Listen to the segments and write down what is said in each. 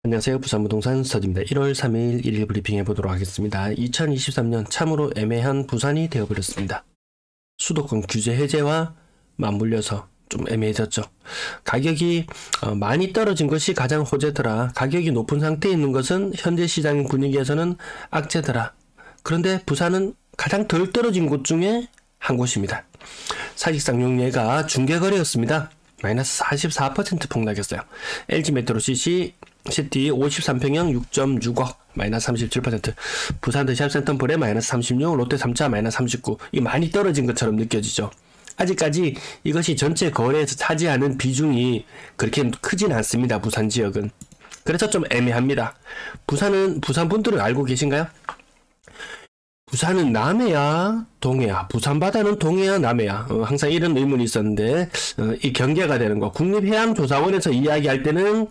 안녕하세요. 부산부동산 서디입니다. 1월 3일 1일 브리핑 해보도록 하겠습니다. 2023년 참으로 애매한 부산이 되어버렸습니다. 수도권 규제 해제와 맞물려서 좀 애매해졌죠. 가격이 많이 떨어진 것이 가장 호재더라. 가격이 높은 상태에 있는 것은 현재 시장 분위기에서는 악재더라. 그런데 부산은 가장 덜 떨어진 곳 중에 한 곳입니다. 사직상 용례가 중개거래였습니다. 마이너스 44% 폭락했어요. LG메트로시티 53평형 6.6억 마이너스 37%, 부산 더샵 센텀폴에 마이너스 36, 롯데 3차 마이너스 39. 이 많이 떨어진 것처럼 느껴지죠. 아직까지 이것이 전체 거래에서 차지하는 비중이 그렇게 크진 않습니다. 부산 지역은. 그래서 좀 애매합니다. 부산 분들은 알고 계신가요? 부산은 남해야 동해야, 부산 바다는 동해야 남해야, 항상 이런 의문이 있었는데 이 경계가 되는 거. 국립해양조사원에서 이야기할 때는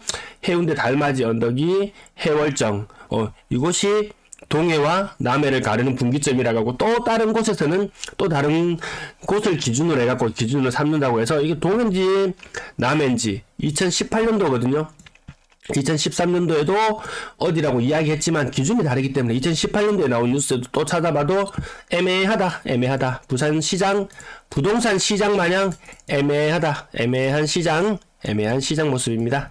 해운대 달맞이 언덕이 해월정, 이곳이 동해와 남해를 가르는 분기점이라고 하고, 또 다른 곳에서는 또 다른 곳을 기준으로 해갖고 기준으로 삼는다고 해서 이게 동해인지 남해인지 2018년도거든요. 2013년도에도 어디라고 이야기했지만 기준이 다르기 때문에 2018년도에 나온 뉴스도 또 찾아봐도 애매하다. 부산 시장, 부동산 시장 마냥 애매하다. 애매한 시장 모습입니다.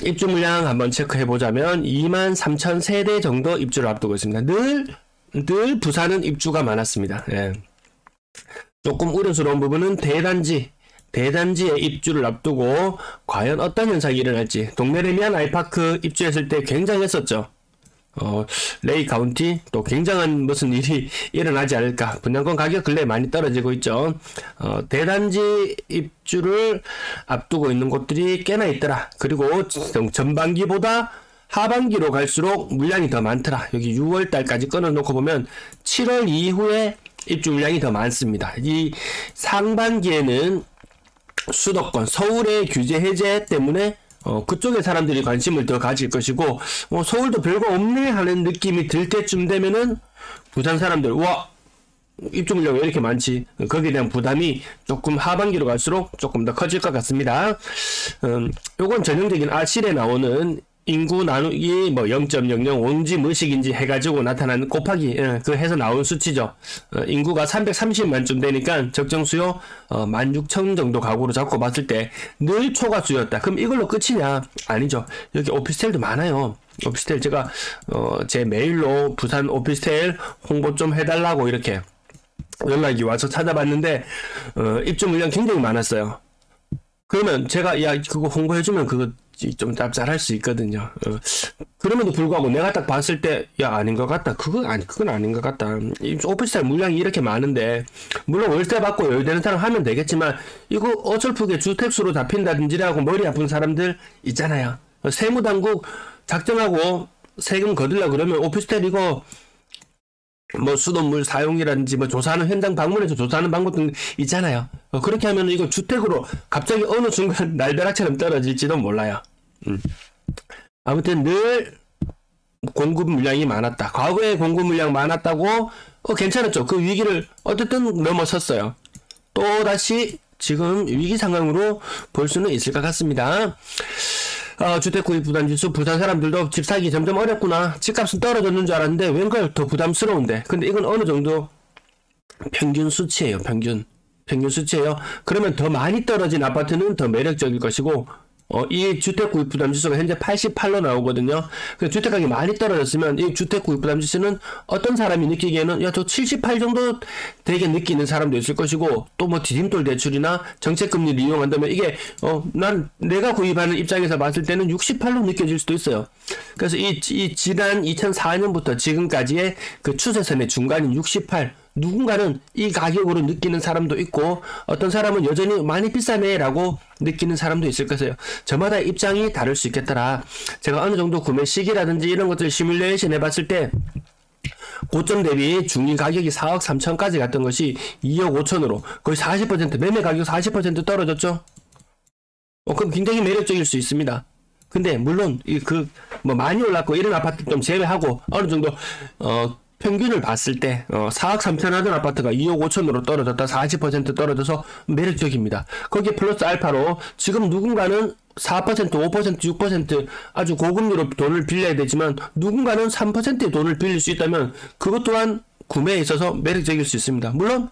입주 물량 한번 체크해보자면 23,000세대 정도 입주를 앞두고 있습니다. 늘 부산은 입주가 많았습니다. 예. 조금 우려스러운 부분은 대단지의 입주를 앞두고 과연 어떤 현상이 일어날지. 동네레미안 아이파크 입주했을 때 굉장했었죠. 레이 카운티 또 굉장한 무슨 일이 일어나지 않을까. 분양권 가격 근래 많이 떨어지고 있죠. 대단지 입주를 앞두고 있는 곳들이 꽤나 있더라. 그리고 전반기보다 하반기로 갈수록 물량이 더 많더라. 여기 6월 달까지 끊어놓고 보면 7월 이후에 입주 물량이 더 많습니다. 이 상반기에는 수도권, 서울의 규제 해제 때문에 그쪽에 사람들이 관심을 더 가질 것이고, 서울도 별거 없네 하는 느낌이 들 때쯤 되면은 부산 사람들, 와, 입주 물량 왜 이렇게 많지? 거기에 대한 부담이 조금 하반기로 갈수록 조금 더 커질 것 같습니다. 요건 전형적인 아실에 나오는 인구 나누기 0.00 온지 뭐식인지 해가지고 나타나는 곱하기 그 해서 나온 수치죠. 인구가 330만쯤 되니까 적정 수요 16,000 정도 가구로 잡고 봤을 때 늘 초과 수요였다. 그럼 이걸로 끝이냐? 아니죠. 여기 오피스텔도 많아요. 오피스텔 제가 제 메일로 부산 오피스텔 홍보 좀 해달라고 이렇게 연락이 와서 찾아봤는데 입주 물량 굉장히 많았어요. 그러면 제가 야 그거 홍보해주면 그거 좀 짭짤할 수 있거든요. 그럼에도 불구하고 내가 딱 봤을 때 야 아닌 것 같다. 그건 아닌 것 같다. 오피스텔 물량이 이렇게 많은데 물론 월세 받고 여유되는 사람 하면 되겠지만 이거 어설프게 주택수로 잡힌다든지라고 머리 아픈 사람들 있잖아요. 세무당국 작정하고 세금 거들려 그러면 오피스텔 이거 수돗물 사용이라든지 조사하는 현장 방문해서 조사하는 방법 등 있잖아요. 그렇게 하면 이거 주택으로 갑자기 어느 순간 날벼락처럼 떨어질지도 몰라요. 아무튼 늘 공급 물량이 많았다. 과거에 공급 물량 많았다고 괜찮았죠. 그 위기를 어쨌든 넘어섰어요. 또다시 지금 위기 상황으로 볼 수는 있을 것 같습니다. 주택 구입 부담 지수, 부산 사람들도 집 사기 점점 어렵구나. 집값은 떨어졌는 줄 알았는데 웬걸 더 부담스러운데. 근데 이건 어느 정도 평균 수치예요. 평균 수치예요. 그러면 더 많이 떨어진 아파트는 더 매력적일 것이고, 이 주택 구입 부담 지수가 현재 88로 나오거든요. 그 주택 가격이 많이 떨어졌으면 이 주택 구입 부담 지수는 어떤 사람이 느끼기에는 야, 저 78 정도 되게 느끼는 사람도 있을 것이고, 또 디딤돌 대출이나 정책 금리를 이용한다면 이게 난 내가 구입하는 입장에서 봤을 때는 68로 느껴질 수도 있어요. 그래서 이 지난 2004년부터 지금까지의 그 추세선의 중간인 68, 누군가는 이 가격으로 느끼는 사람도 있고 어떤 사람은 여전히 많이 비싸네 라고 느끼는 사람도 있을 것이에요. 저마다 입장이 다를 수 있겠더라. 제가 어느 정도 구매 시기라든지 이런 것들 시뮬레이션 해봤을 때 고점 대비 중위 가격이 4억 3천까지 갔던 것이 2억 5천으로 거의 40% 매매 가격 40% 떨어졌죠. 그럼 굉장히 매력적일 수 있습니다. 근데 물론 많이 올랐고 이런 아파트 좀 제외하고 어느 정도 평균을 봤을 때 4억 3천 하던 아파트가 2억 5천으로 떨어졌다. 40% 떨어져서 매력적입니다. 거기에 플러스 알파로 지금 누군가는 4%, 5%, 6% 아주 고금리로 돈을 빌려야 되지만 누군가는 3%의 돈을 빌릴 수 있다면 그것 또한 구매에 있어서 매력적일 수 있습니다. 물론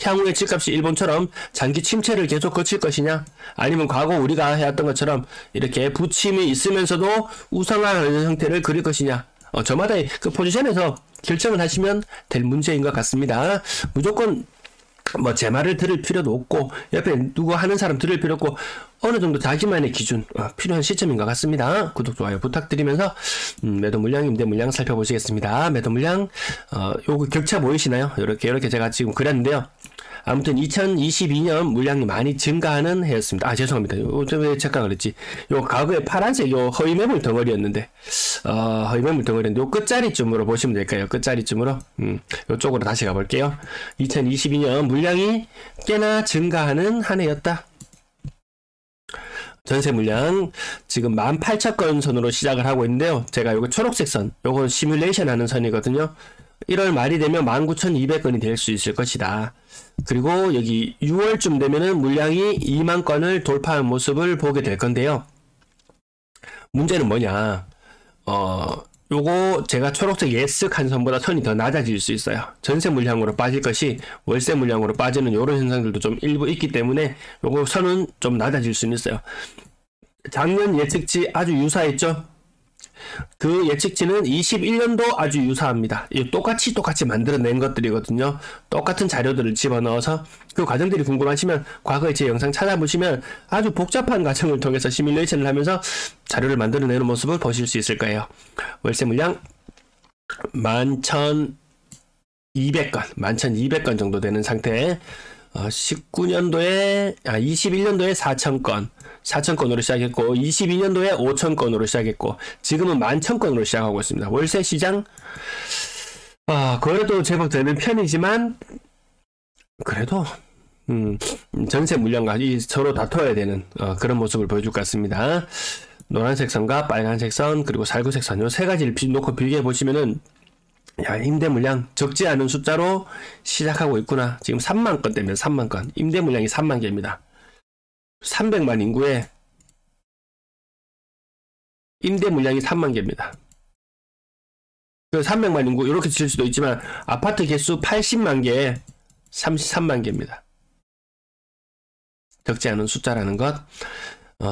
향후에 집값이 일본처럼 장기 침체를 계속 거칠 것이냐, 아니면 과거 우리가 해왔던 것처럼 이렇게 부침이 있으면서도 우상화하는 형태를 그릴 것이냐, 저마다의 그 포지션에서 결정을 하시면 될 문제인 것 같습니다. 무조건 뭐 제 말을 들을 필요도 없고 옆에 누구 하는 사람 들을 필요 없고 어느 정도 자기만의 기준 필요한 시점인 것 같습니다. 구독 좋아요 부탁드리면서 매도 물량 임대 물량 살펴보시겠습니다. 매도 물량 요거 격차 보이시나요? 이렇게 제가 지금 그렸는데요. 아무튼 2022년 물량이 많이 증가하는 해였습니다. 죄송합니다. 왜 착각을 했지? 요 과거에 파란색 요 허위 매물 덩어리였는데 허위 매물 덩어리인데 요 끝자리쯤으로 보시면 될까요? 끝자리쯤으로 요쪽으로 다시 가볼게요. 2022년 물량이 꽤나 증가하는 한 해였다. 전세 물량 지금 18,000건 선으로 시작을 하고 있는데요. 제가 요거 초록색 선, 요거 시뮬레이션 하는 선이거든요. 1월 말이 되면 19,200건이 될 수 있을 것이다. 그리고 여기 6월쯤 되면은 물량이 2만 건을 돌파한 모습을 보게 될 건데요. 문제는 뭐냐? 요거 제가 초록색 예측한 선보다 선이 더 낮아질 수 있어요. 전세 물량으로 빠질 것이 월세 물량으로 빠지는 요런 현상들도 좀 일부 있기 때문에 요거 선은 좀 낮아질 수는 있어요. 작년 예측치 아주 유사했죠? 그 예측치는 21년도 아주 유사합니다. 똑같이 만들어낸 것들이거든요. 똑같은 자료들을 집어넣어서 그 과정들이 궁금하시면 과거에 제 영상 찾아보시면 아주 복잡한 과정을 통해서 시뮬레이션을 하면서 자료를 만들어내는 모습을 보실 수 있을 거예요. 월세 물량 11,200건 정도 되는 상태. 21년도에 4,000건으로 시작했고 22년도에 5,000건으로 시작했고 지금은 11,000건으로 시작하고 있습니다. 월세 시장 거래도 제법 되는 편이지만 그래도 전세 물량과 서로 다퉈야 되는 그런 모습을 보여줄 것 같습니다. 노란색 선과 빨간색 선 그리고 살구색 선 요 세 가지를 놓고 비교해 보시면은 임대 물량 적지 않은 숫자로 시작하고 있구나. 지금 3만 건대면 3만 건. 임대 물량이 3만 개입니다. 300만 인구에 임대 물량이 3만 개입니다. 그 300만 인구 이렇게 칠 수도 있지만 아파트 개수 80만 개에 33만 개입니다. 적지 않은 숫자라는 것.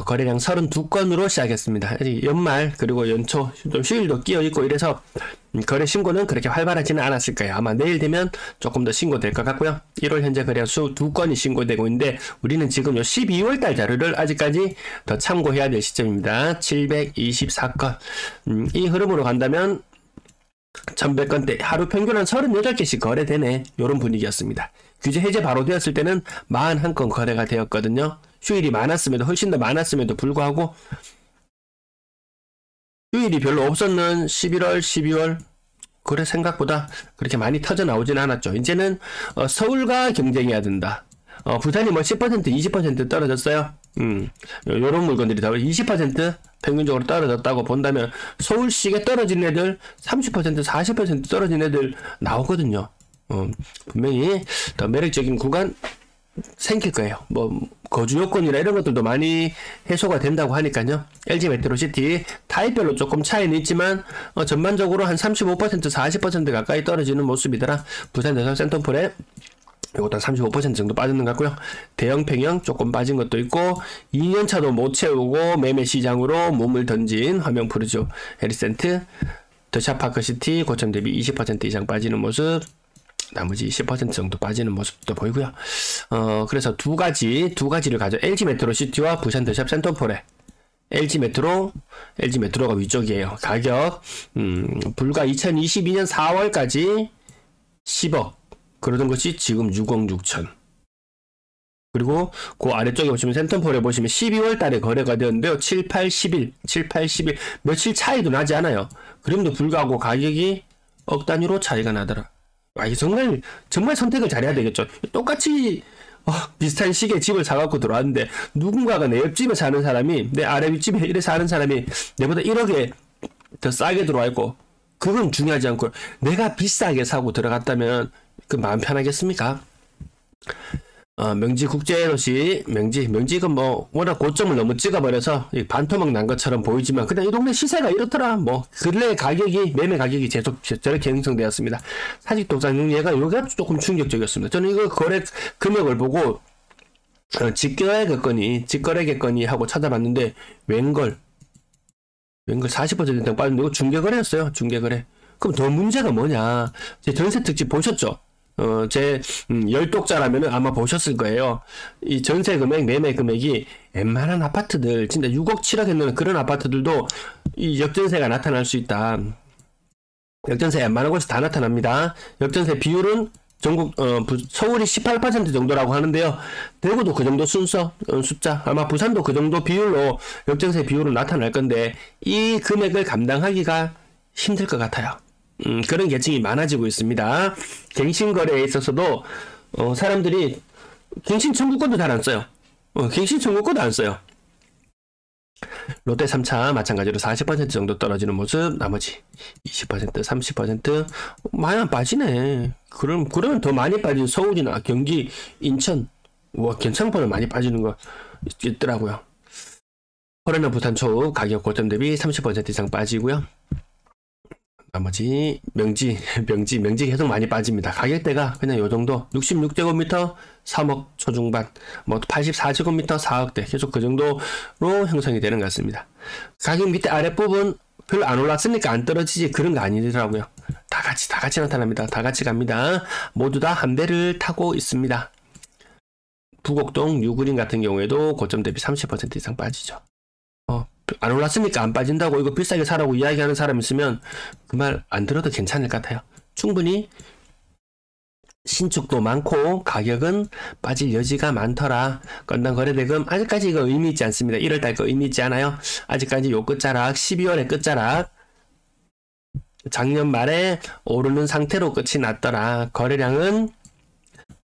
거래량 32건으로 시작했습니다. 연말 그리고 연초 좀 휴일도 끼어있고 이래서 거래 신고는 그렇게 활발하지는 않았을 거예요. 아마 내일 되면 조금 더 신고될 것 같고요. 1월 현재 거래량 수 2건이 신고되고 있는데 우리는 지금 요 12월달 자료를 아직까지 더 참고해야 될 시점입니다. 724건. 이 흐름으로 간다면 1100건대 하루 평균 한 38개씩 거래되네. 요런 분위기였습니다. 규제 해제 바로 되었을 때는 41건 거래가 되었거든요. 휴일이 많았음에도 훨씬 더 많았음에도 불구하고 휴일이 별로 없었는 11월, 12월 거래 생각보다 그렇게 많이 터져 나오진 않았죠. 이제는 서울과 경쟁해야 된다. 부산이 뭐 10%, 20% 떨어졌어요. 요런 물건들이 다 20% 평균적으로 떨어졌다고 본다면 서울시에 떨어진 애들 30%, 40% 떨어진 애들 나오거든요. 분명히 더 매력적인 구간 생길 거예요. 뭐 거주 요건이나 이런 것들도 많이 해소가 된다고 하니까요. LG 메트로시티 타입별로 조금 차이는 있지만 전반적으로 한 35%, 40% 가까이 떨어지는 모습이더라. 부산 대성 센터폴에 이것도 한 35% 정도 빠지는 것 같고요. 대형 평형 조금 빠진 것도 있고 2년차도 못 채우고 매매 시장으로 몸을 던진 화명 푸르죠. 에리센트, 더샵파크시티 고점 대비 20% 이상 빠지는 모습. 나머지 10% 정도 빠지는 모습도 보이고요. 그래서 두 가지를 가져. LG 메트로시티와 부산 더샵 센터폴에 LG 메트로가 위쪽이에요. 가격 불과 2022년 4월까지 10억 그러던 것이 지금 6억 6천. 그리고 그 아래쪽에 보시면 센터폴에 보시면 12월 달에 거래가 되었는데요. 7, 8, 10일 며칠 차이도 나지 않아요. 그럼에도 불구하고 가격이 억 단위로 차이가 나더라. 정말 선택을 잘해야 되겠죠. 똑같이 비슷한 시기에 집을 사갖고 들어왔는데 누군가가 내 옆집에 사는 사람이 내 아래 윗집에 이래 사는 사람이 내보다 1억에 더 싸게 들어와 있고 그건 중요하지 않고 내가 비싸게 사고 들어갔다면 그 마음 편하겠습니까? 명지 국제도시, 명지가 뭐 워낙 고점을 너무 찍어버려서 반토막 난 것처럼 보이지만 그냥 이 동네 시세가 이렇더라. 뭐 근래 가격이, 매매 가격이 계속 저렇게 형성되었습니다. 사직 독자용예가 요게 조금 충격적이었습니다. 저는 이거 거래 금액을 보고 직거래겠거니 하고 찾아봤는데 웬걸 40% 이상 빠졌는데 이거 중개거래였어요. 중개거래. 그럼 더 문제가 뭐냐? 제 전세 특집 보셨죠? 제 열독자라면 아마 보셨을 거예요. 이 전세 금액, 매매 금액이 웬만한 아파트들 진짜 6억 7억 했는 그런 아파트들도 이 역전세가 나타날 수 있다. 역전세 웬만한 곳에서 다 나타납니다. 역전세 비율은 전국 서울이 18% 정도라고 하는데요. 대구도 그 정도 숫자, 아마 부산도 그 정도 비율로 역전세 비율은 나타날 건데 이 금액을 감당하기가 힘들 것 같아요. 그런 계층이 많아지고 있습니다. 갱신거래에 있어서도 사람들이 갱신 청구권도 잘 안 써요. 갱신 청구권도 안 써요. 롯데 3차 마찬가지로 40% 정도 떨어지는 모습, 나머지 20%, 30% 많이 안 빠지네. 그러면 더 많이 빠진 서울이나 경기, 인천, 괜찮은 많이 빠지는 거 있더라고요. 코로나 부산 초읍 가격 고점 대비 30% 이상 빠지고요. 나머지 명지 계속 많이 빠집니다. 가격대가 그냥 요 정도 66제곱미터 3억 초중반, 뭐 84제곱미터 4억대 계속 그 정도로 형성이 되는 것 같습니다. 가격 밑에 아랫부분 별로 안 올랐으니까 안 떨어지지 그런 거 아니더라고요. 다 같이 나타납니다. 다 같이 갑니다. 모두 다 한 배를 타고 있습니다. 부곡동 뉴그린 같은 경우에도 고점 대비 30% 이상 빠지죠. 안 올랐으니까 안 빠진다고 이거 비싸게 사라고 이야기하는 사람 있으면 그 말 안 들어도 괜찮을 것 같아요. 충분히 신축도 많고 가격은 빠질 여지가 많더라. 건당 거래대금 아직까지 이거 의미 있지 않습니다. 1월달 거 의미 있지 않아요. 아직까지 요 끝자락 12월의 끝자락 작년 말에 오르는 상태로 끝이 났더라. 거래량은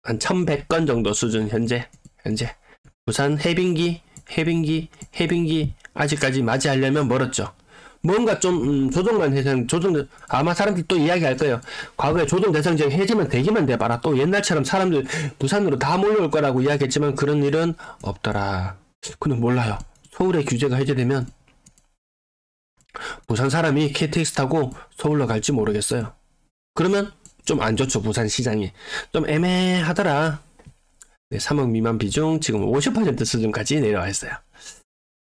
한 1100건 정도 수준 현재 부산 해빙기 아직까지 맞이하려면 멀었죠. 뭔가 좀 조정만 해서 아마 사람들이 또 이야기할 거예요. 과거에 조정 대상 지역 해지만 되기만 돼봐라. 또 옛날처럼 사람들 부산으로 다 몰려올 거라고 이야기했지만 그런 일은 없더라. 근데 몰라요. 서울의 규제가 해제되면 부산 사람이 KTX 타고 서울로 갈지 모르겠어요. 그러면 좀 안 좋죠. 부산 시장이 좀 애매하더라. 네, 3억 미만 비중 지금 50% 수준까지 내려와 있어요.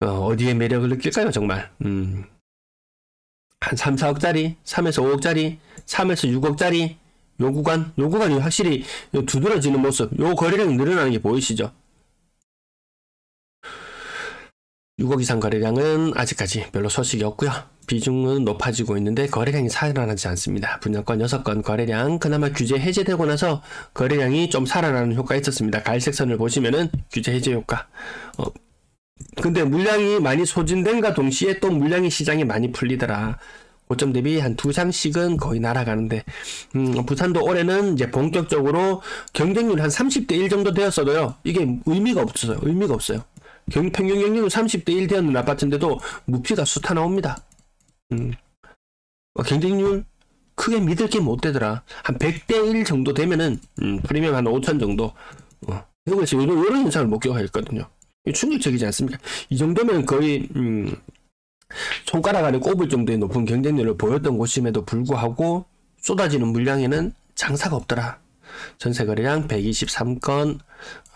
어디에 매력을 느낄까요, 정말? 한 3, 4억짜리, 3에서 5억짜리, 3에서 6억짜리, 요 구간이 확실히 두드러지는 모습, 요 거래량이 늘어나는 게 보이시죠? 6억 이상 거래량은 아직까지 별로 소식이 없고요. 비중은 높아지고 있는데 거래량이 살아나지 않습니다. 분양권 6건 거래량, 그나마 규제 해제되고 나서 거래량이 좀 살아나는 효과가 있었습니다. 갈색 선을 보시면은 규제 해제 효과. 근데 물량이 많이 소진된과 동시에 또 물량이 시장에 많이 풀리더라. 고점 대비 한 2장씩은 거의 날아가는데 부산도 올해는 이제 본격적으로 경쟁률 한 30대 1 정도 되었어도요. 이게 의미가 없어요. 평균 경쟁률 30대 1 되었는 아파트인데도 무피가 숱하 나옵니다. 경쟁률 크게 믿을 게 못 되더라. 한 100대 1 정도 되면은 프리미엄 한 5천 정도. 그래서 이런 현상을 목격하였거든요. 충격적이지 않습니까? 이 정도면 거의 손가락 안에 꼽을 정도의 높은 경쟁률을 보였던 곳임에도 불구하고 쏟아지는 물량에는 장사가 없더라. 전세 거래량 123건,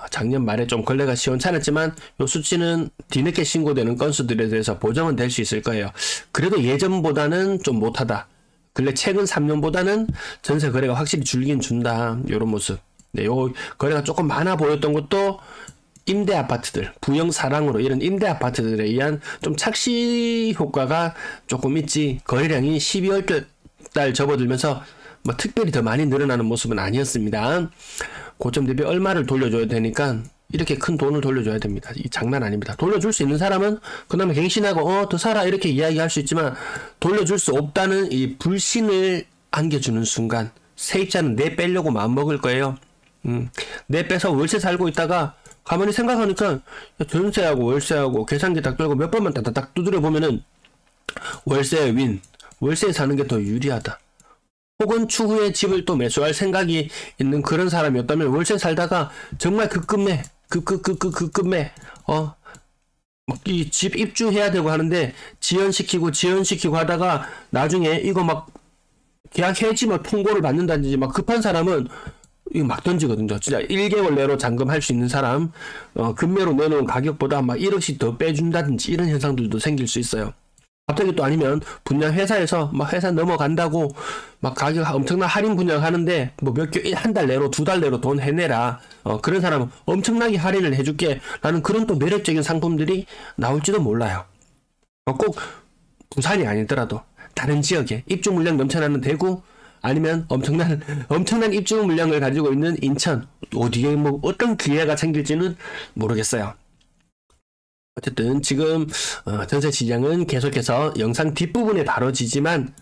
작년 말에 좀 거래가 시원찮았지만 이 수치는 뒤늦게 신고되는 건수들에 대해서 보정은 될 수 있을 거예요. 그래도 예전보다는 좀 못하다. 근래 최근 3년보다는 전세 거래가 확실히 줄긴 준다. 이런 모습. 네, 요 거래가 조금 많아 보였던 것도 임대 아파트들, 부영 사랑으로 이런 임대 아파트들에 의한 좀 착시 효과가 조금 있지, 거래량이 12월 달 접어들면서 뭐 특별히 더 많이 늘어나는 모습은 아니었습니다. 고점 대비 얼마를 돌려줘야 되니까 이렇게 큰 돈을 돌려줘야 됩니다. 이 장난 아닙니다. 돌려줄 수 있는 사람은 그다음에 갱신하고 더 사라 이렇게 이야기할 수 있지만 돌려줄 수 없다는 이 불신을 안겨주는 순간 세입자는 내 빼려고 마음먹을 거예요. 내 빼서 월세 살고 있다가 가만히 생각하니까 전세하고 월세하고 계산기 딱 들고 몇 번만 딱딱 두드려 보면은 월세 윈, 월세에 사는 게 더 유리하다. 혹은 추후에 집을 또 매수할 생각이 있는 그런 사람이었다면 월세 살다가 정말 급급매 이 집 입주해야 되고 하는데 지연시키고 하다가 나중에 이거 막 계약 해지면 통보를 받는다든지 막 급한 사람은 이거 막 던지거든요. 진짜 1개월 내로 잔금할 수 있는 사람 급매로 내놓은 가격보다 막 1억씩 더 빼준다든지 이런 현상들도 생길 수 있어요. 갑자기 또 아니면 분양 회사에서 막 회사 넘어간다고 막 가격 엄청난 할인 분양하는데 뭐 한 달 내로 2달 내로 돈 해내라. 그런 사람은 엄청나게 할인을 해줄게 라는 그런 또 매력적인 상품들이 나올지도 몰라요. 꼭 부산이 아니더라도 다른 지역에 입주 물량 넘쳐나는 대구 아니면 엄청난 입주 물량을 가지고 있는 인천 어디에 뭐 어떤 기회가 생길지는 모르겠어요. 어쨌든 지금 전세 시장은 계속해서 영상 뒷부분에 다뤄지지만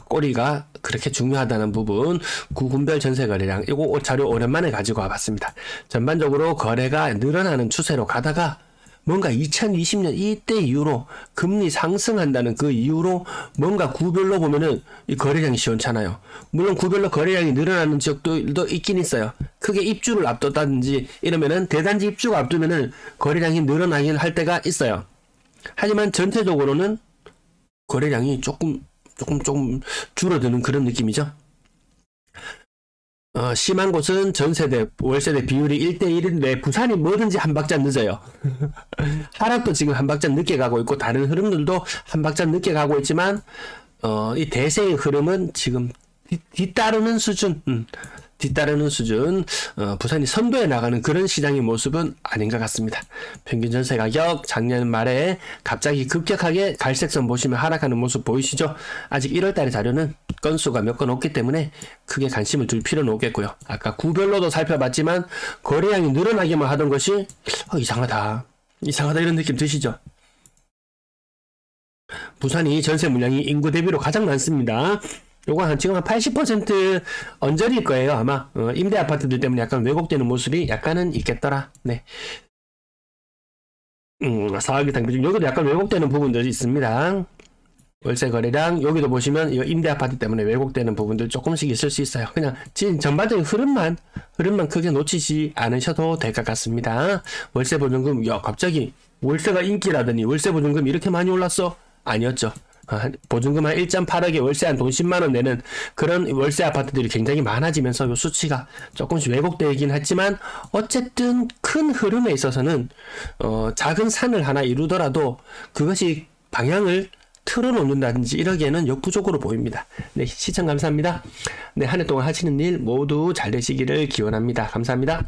꼬리가 그렇게 중요하다는 부분 구군별 전세 거래량 이거 자료 오랜만에 가지고 와봤습니다. 전반적으로 거래가 늘어나는 추세로 가다가 뭔가 2020년 이때 이후로 금리 상승한다는 그 이후로 뭔가 구별로 보면은 이 거래량이 시원찮아요. 물론 구별로 거래량이 늘어나는 지역도 있긴 있어요. 크게 입주를 앞뒀다든지 이러면은 대단지 입주가 앞두면은 거래량이 늘어나긴 할 때가 있어요. 하지만 전체적으로는 거래량이 조금 줄어드는 그런 느낌이죠. 심한 곳은 전세대, 월세대 비율이 1대1인데 부산이 뭐든지 한 박자 늦어요. 하락도 지금 한 박자 늦게 가고 있고 다른 흐름들도 한 박자 늦게 가고 있지만 이 대세의 흐름은 지금 뒤따르는 수준 부산이 선도해 나가는 그런 시장의 모습은 아닌 것 같습니다. 평균 전세 가격 작년 말에 갑자기 급격하게 갈색선 보시면 하락하는 모습 보이시죠? 아직 1월달의 자료는 건수가 몇 건 없기 때문에 크게 관심을 둘 필요는 없겠고요. 아까 구별로도 살펴봤지만 거래량이 늘어나기만 하던 것이 이상하다 이런 느낌 드시죠? 부산이 전세 물량이 인구 대비로 가장 많습니다. 요거 지금 한 80% 언저리일 거예요. 아마 임대 아파트들 때문에 약간 왜곡되는 모습이 약간은 있겠더라. 네. 사학기 당비 여기도 약간 왜곡되는 부분들이 있습니다. 월세 거래량 여기도 보시면 이 임대 아파트 때문에 왜곡되는 부분들 조금씩 있을 수 있어요. 그냥 지금 전반적인 흐름만 크게 놓치지 않으셔도 될 것 같습니다. 월세 보증금 갑자기 월세가 인기라더니 월세 보증금 이렇게 많이 올랐어? 아니었죠. 보증금 한 1.8억에 월세 한 돈 10만원 내는 그런 월세 아파트들이 굉장히 많아지면서 이 수치가 조금씩 왜곡되긴 했지만 어쨌든 큰 흐름에 있어서는 작은 산을 하나 이루더라도 그것이 방향을 틀어놓는다든지 이러기에는 역부족으로 보입니다. 네, 시청 감사합니다. 네, 한 해 동안 하시는 일 모두 잘 되시기를 기원합니다. 감사합니다.